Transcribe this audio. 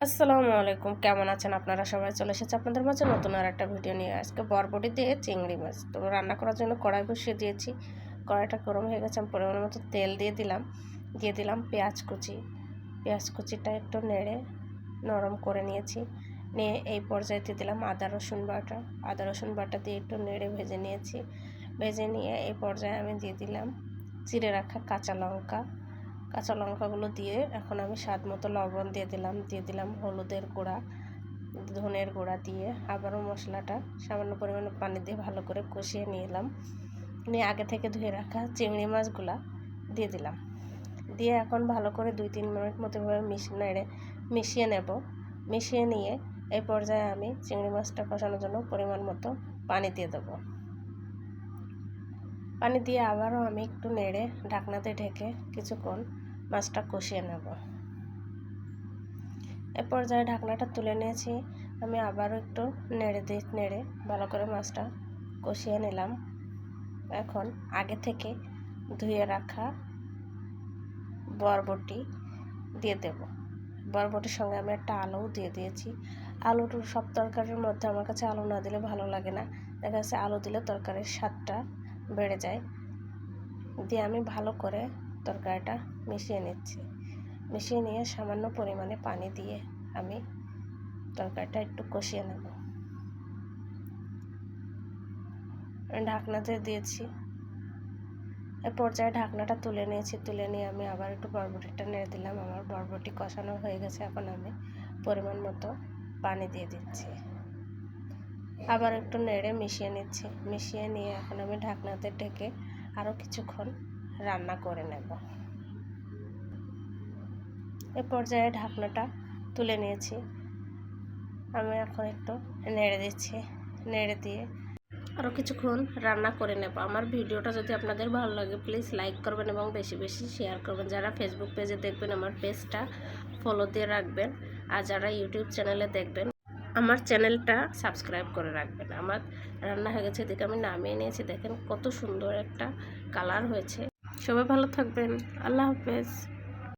আসসালামু আলাইকুম, কেমন আছেন আপনারা সবাই? চলে এসেছে আপনাদের মাঝে নতুন আর একটা ভিডিও নিয়ে। আজকে বরবটি দিয়ে চিংড়ি মাছ। তো রান্না করার জন্য কড়াই বসিয়ে দিয়েছি। কড়াইটা গরম হয়ে গেছে, আমি পরিমাণ মতো তেল দিয়ে দিলাম পেঁয়াজ কুচি। পেঁয়াজ কুচিটা একটু নেড়ে নরম করে নিয়েছি। নিয়ে এই পর্যায়ে দিয়ে দিলাম আদা রসুন বাটা দিয়ে একটু নেড়ে ভেজে নিয়েছি। ভেজে নিয়ে এই পর্যায়ে আমি দিয়ে দিলাম চিড়ে রাখা কাঁচা লঙ্কাগুলো দিয়ে এখন আমি স্বাদ মতো লবণ দিয়ে দিলাম হলুদের গুঁড়া, ধনের গুঁড়া দিয়ে আবারও মশলাটা সামান্য পরিমাণে পানি দিয়ে ভালো করে কষিয়ে নিয়ে আগে থেকে ধুয়ে রাখা চিংড়ি মাছগুলা দিয়ে দিলাম। দিয়ে এখন ভালো করে 2-3 মিনিট মতো মিশিয়ে নিয়ে এই পর্যায়ে আমি চিংড়ি মাছটা কষানোর জন্য পরিমাণ মতো পানি দিয়ে দেবো। পানি দিয়ে আবারও আমি একটু নেড়ে ঢাকনাতে ঢেকে কিছুক্ষণ মাছটা কষিয়ে নেব। এ পর্যায়ে ঢাকনাটা তুলে নিয়েছি। আমি আবারও একটু নেড়ে ভালো করে মাছটা কষিয়ে নিলাম। এখন আগে থেকে ধুয়ে রাখা বরবটি দিয়ে দেব। বরবটির সঙ্গে আমি একটা আলু দিয়ে দিয়েছি। আলুর সব তরকারির মধ্যে আমার কাছে আলু না দিলে ভালো লাগে না, দেখা যাচ্ছে আলু দিলে তরকারির স্বাদটা বেড়ে যায়। দিয়ে আমি ভালো করে তরকারিটা মিশিয়ে নিয়ে সামান্য পরিমাণে পানি দিয়ে আমি তরকারিটা একটু কষিয়ে নেব। ঢাকনাতে দিয়েছি। এ পর্যায়ে ঢাকনাটা তুলে নিয়ে আমি আবার একটু বরবটিটা নেড়ে দিলাম। আমার বরবটি কষানো হয়ে গেছে। এখন আমি পরিমাণ মতো পানি দিয়ে দিচ্ছি। আবার একটু নেড়ে মিশিয়ে নিয়ে এখন আমি ঢাকনাতে ঢেকে আরও কিছুক্ষণ রান্না করে নেব। এ পর্যায়ে ঢাকনাটা তুলে নিয়েছি। আমি এখন একটু নেড়ে দিয়ে আরও কিছুক্ষণ রান্না করে নেব। আমার ভিডিওটা যদি আপনাদের ভালো লাগে প্লিজ লাইক করবেন এবং বেশি বেশি শেয়ার করবেন। যারা ফেসবুক পেজে দেখবেন আমার পেজটা ফলো দিয়ে রাখবেন, আর যারা ইউটিউব চ্যানেলে দেখবেন আমার চ্যানেলটা সাবস্ক্রাইব করে রাখবেন। আমার রান্না হয়ে গেছে, এদিকে আমি নামিয়ে নিয়েছি। দেখেন কত সুন্দর একটা কালার হয়েছে। সবাই ভালো থাকবেন। আল্লাহ হাফেজ।